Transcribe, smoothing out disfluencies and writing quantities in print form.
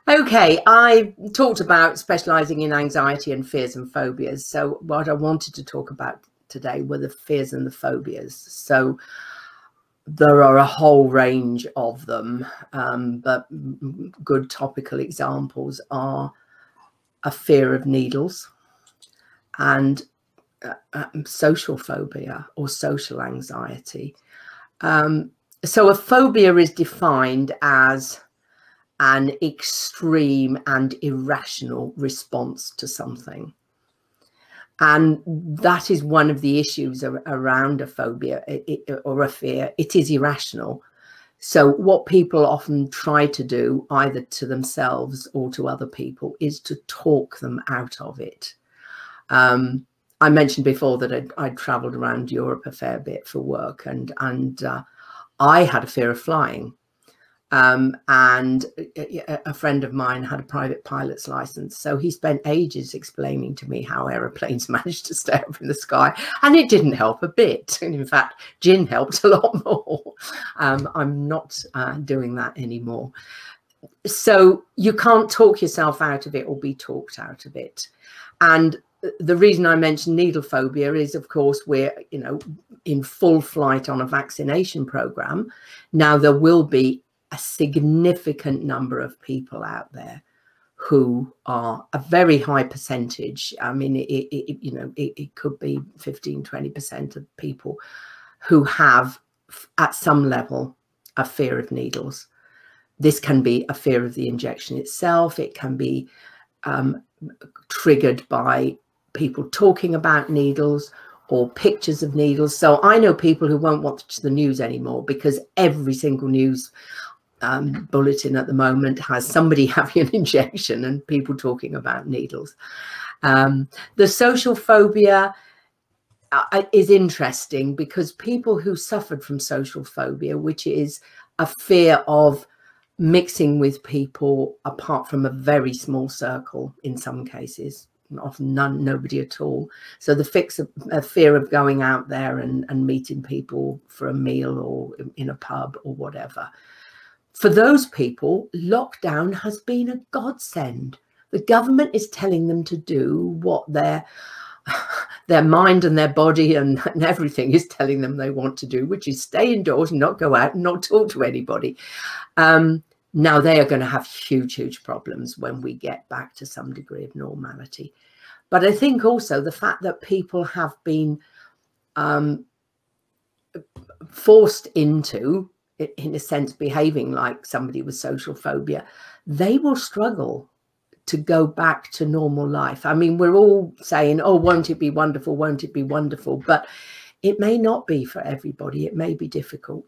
Okay, I talked about specializing in anxiety and fears and phobias. So what I wanted to talk about today were the fears and the phobias. So there are a whole range of them, but good topical examples are a fear of needles and social phobia or social anxiety. So a phobia is defined as an extreme and irrational response to something. And that is one of the issues around a phobia or a fear. It is irrational. So what people often try to do, either to themselves or to other people, is to talk them out of it. I mentioned before that I'd traveled around Europe a fair bit for work, and I had a fear of flying. And a friend of mine had a private pilot's license. So he spent ages explaining to me how aeroplanes managed to stay up in the sky. And it didn't help a bit. And in fact, gin helped a lot more. I'm not doing that anymore. So you can't talk yourself out of it or be talked out of it. And the reason I mentioned needle phobia is, of course, we're, in full flight on a vaccination program. Now, there will be a significant number of people out there who are a very high percentage. I mean, it could be 15–20% of people who have, at some level, a fear of needles. This can be a fear of the injection itself. It can be triggered by people talking about needles or pictures of needles. So I know people who won't watch the news anymore because every single news bulletin at the moment has somebody having an injection and people talking about needles. The social phobia is interesting because people who suffered from social phobia, which is a fear of mixing with people apart from a very small circle in some cases, often nobody at all. So a fear of going out there and meeting people for a meal or in a pub or whatever. For those people, lockdown has been a godsend. The government is telling them to do what their mind and their body and everything is telling them they want to do, which is stay indoors and not go out and not talk to anybody. Now they are going to have huge problems when we get back to some degree of normality. But I think also the fact that people have been forced into, in a sense, behaving like somebody with social phobia, they will struggle to go back to normal life. I mean, we're all saying, oh, won't it be wonderful? Won't it be wonderful? But it may not be for everybody. It may be difficult.